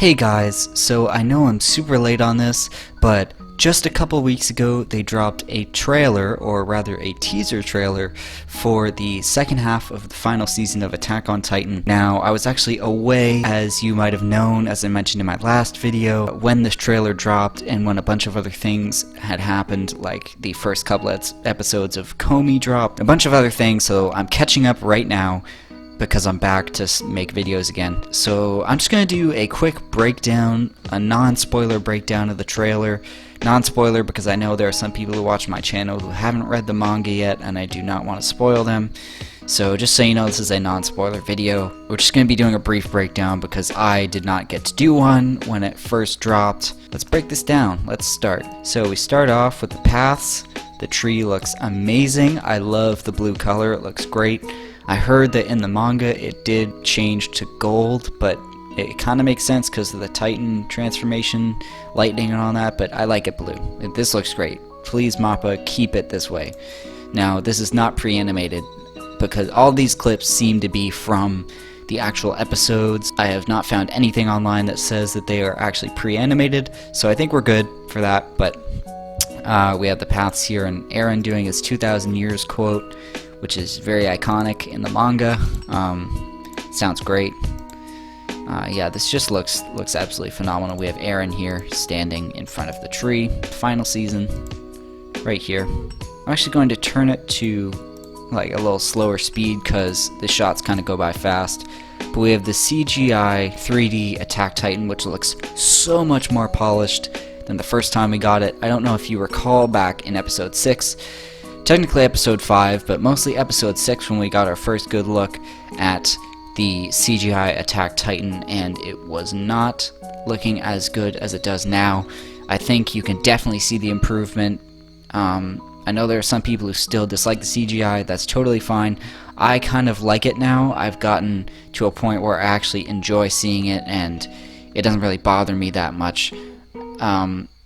Hey guys, so I know I'm super late on this, but just a couple weeks ago they dropped a trailer, or rather a teaser trailer, for the second half of the final season of Attack on Titan. Now, I was actually away, as you might have known, as I mentioned in my last video, when this trailer dropped and when a bunch of other things had happened, like the first couple episodes of Komi dropped, a bunch of other things, so I'm catching up right now because I'm back to make videos again. So I'm just going to do a quick breakdown, a non-spoiler breakdown of the trailer. Non-spoiler because I know there are some people who watch my channel who haven't read the manga yet and I do not want to spoil them. So just so you know, this is a non-spoiler video. We're just going to be doing a brief breakdown because I did not get to do one when it first dropped. Let's break this down. Let's start. So we start off with the paths. The tree looks amazing. I love the blue color. It looks great. I heard that in the manga it did change to gold, but it kind of makes sense because of the Titan transformation, lightning and all that, but I like it blue. This looks great. Please, MAPPA, keep it this way. Now, this is not pre-animated because all these clips seem to be from the actual episodes. I have not found anything online that says that they are actually pre-animated, so I think we're good for that, but we have the paths here and Eren doing his 2,000 years quote, which is very iconic in the manga. Sounds great. Yeah, this just looks absolutely phenomenal. We have Eren here standing in front of the tree. Final season, right here. I'm actually going to turn it to like a little slower speed because the shots kind of go by fast. But we have the CGI 3D Attack Titan, which looks so much more polished than the first time we got it. I don't know if you recall back in episode 6. Technically episode 5, but mostly episode 6 when we got our first good look at the CGI Attack Titan, and it was not looking as good as it does now. I think you can definitely see the improvement. I know there are some people who still dislike the CGI. That's totally fine. I kind of like it now. I've gotten to a point where I actually enjoy seeing it, and it doesn't really bother me that much.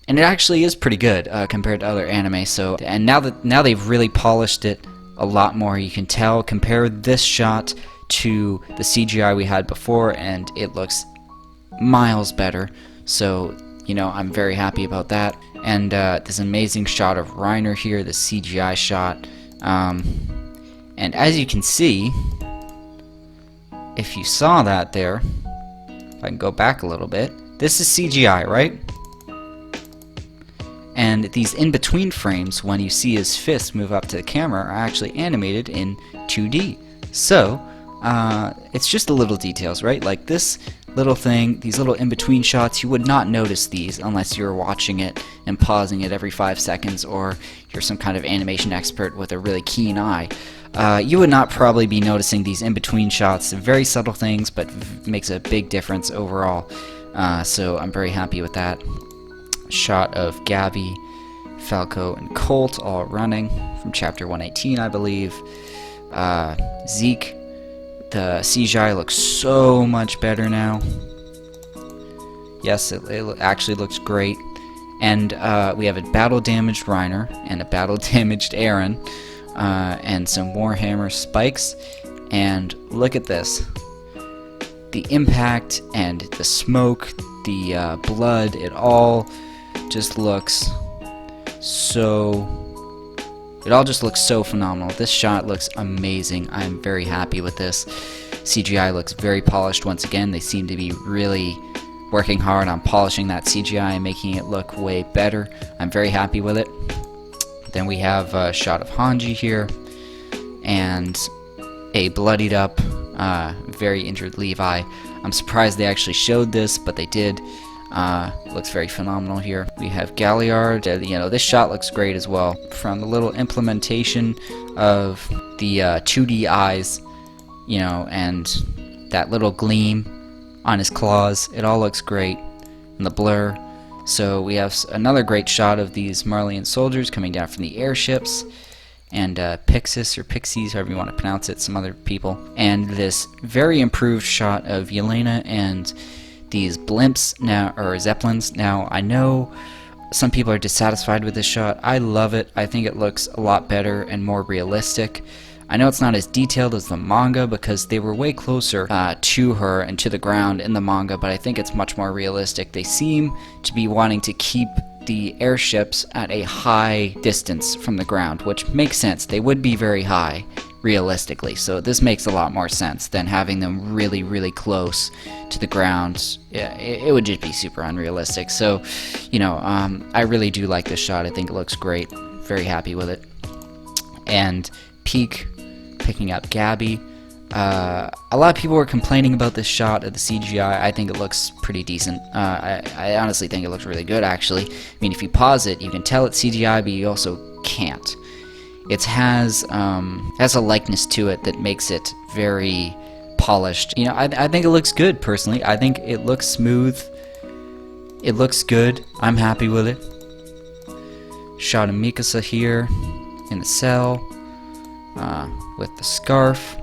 And it actually is pretty good compared to other anime. So, and now they've really polished it a lot more. You can tell. Compare this shot to the CGI we had before, and it looks miles better. So, you know, I'm very happy about that. And this amazing shot of Reiner here, the CGI shot. And as you can see, if you saw that there, if I can go back a little bit, this is CGI, right? And these in-between frames, when you see his fist move up to the camera, are actually animated in 2D. So, it's just the little details, right? Like this little thing, these little in-between shots, you would not notice these unless you're watching it and pausing it every 5 seconds, or you're some kind of animation expert with a really keen eye. You would not probably be noticing these in-between shots. They're very subtle things, but makes a big difference overall. So I'm very happy with that. Shot of Gabi, Falco, and Colt all running from chapter 118, I believe. Zeke, the CGI looks so much better now. Yes, it actually looks great. And we have a battle-damaged Reiner and a battle-damaged Eren, and some Warhammer spikes. And look at this. The impact and the smoke, the blood, it all just looks so... It all just looks so phenomenal. This shot looks amazing. I'm very happy with this. CGI looks very polished once again. They seem to be really working hard on polishing that CGI and making it look way better. I'm very happy with it. Then we have a shot of Hanji here and a bloodied up, very injured Levi. I'm surprised they actually showed this, but they did. Looks very phenomenal here. We have Galliard. You know, this shot looks great as well. From the little implementation of the 2D eyes, you know, and that little gleam on his claws, it all looks great. And the blur. So we have another great shot of these Marleyan soldiers coming down from the airships. And Pixis, or Pixies, however you want to pronounce it, some other people. And this very improved shot of Yelena and these blimps now, or zeppelins. Now, I know some people are dissatisfied with this shot. I love it. I think it looks a lot better and more realistic. I know it's not as detailed as the manga because they were way closer to her and to the ground in the manga, but I think it's much more realistic. They seem to be wanting to keep the airships at a high distance from the ground, which makes sense. They would be very high realistically, so this makes a lot more sense than having them really, really close to the ground. Yeah, it would just be super unrealistic. So, you know, I really do like this shot. I think it looks great. Very happy with it. And Pieck picking up Gabi. A lot of people were complaining about this shot of the CGI. I think it looks pretty decent. I honestly think it looks really good, actually. I mean, if you pause it, you can tell it's CGI, but you also can't. It has a likeness to it that makes it very polished. You know, I think it looks good, personally. I think it looks smooth. It looks good. I'm happy with it. Shot of Mikasa here in the cell with the scarf.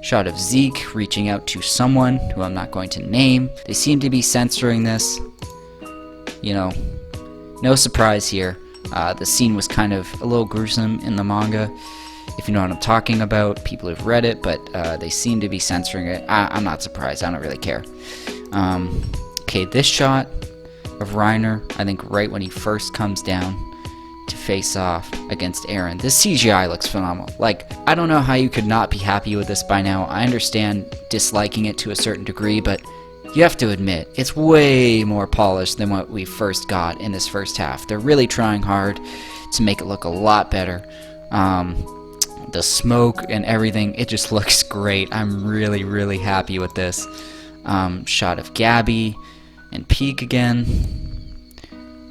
Shot of Zeke reaching out to someone who I'm not going to name. They seem to be censoring this. You know, no surprise here. The scene was kind of a little gruesome in the manga, if you know what I'm talking about. People have read it, but they seem to be censoring it. I'm not surprised. I don't really care. Okay, this shot of Reiner, I think right when he first comes down to face off against Eren. This CGI looks phenomenal. Like, I don't know how you could not be happy with this by now. I understand disliking it to a certain degree, but you have to admit, it's way more polished than what we first got in this first half. They're really trying hard to make it look a lot better. The smoke and everything, it just looks great. I'm really, really happy with this. Shot of Gabi and Pieck again.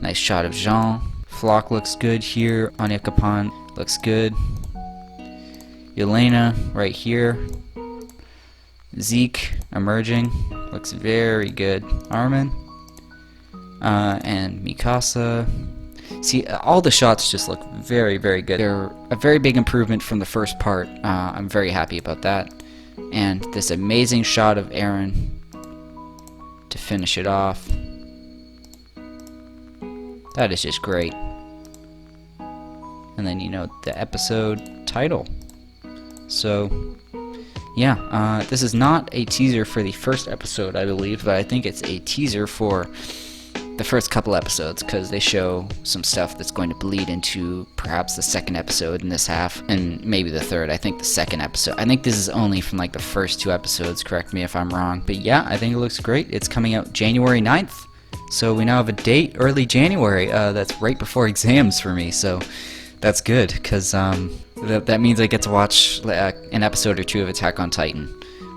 Nice shot of Jean. Floch looks good here. Onyekapan looks good. Yelena right here. Zeke emerging. Looks very good. Armin. And Mikasa. See, all the shots just look very, very good. They're a very big improvement from the first part. I'm very happy about that. And this amazing shot of Eren to finish it off. That is just great. And then, you know, the episode title. So, yeah, this is not a teaser for the first episode, I believe, but I think it's a teaser for the first couple episodes, because they show some stuff that's going to bleed into perhaps the second episode in this half, and maybe the third. I think the second episode. I think this is only from like the first 2 episodes, correct me if I'm wrong. But yeah, I think it looks great. It's coming out January 9th, so we now have a date, early January. That's right before exams for me, so that's good, because that means I get to watch an episode or 2 of Attack on Titan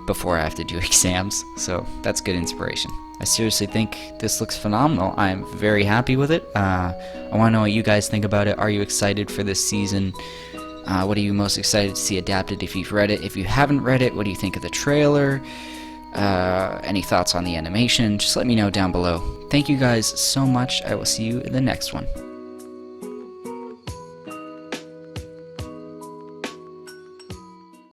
before I have to do exams, so that's good inspiration. I seriously think this looks phenomenal. I'm very happy with it. I want to know what you guys think about it. Are you excited for this season? What are you most excited to see adapted if you've read it? If you haven't read it, what do you think of the trailer? Any thoughts on the animation? Just let me know down below. Thank you guys so much. I will see you in the next one.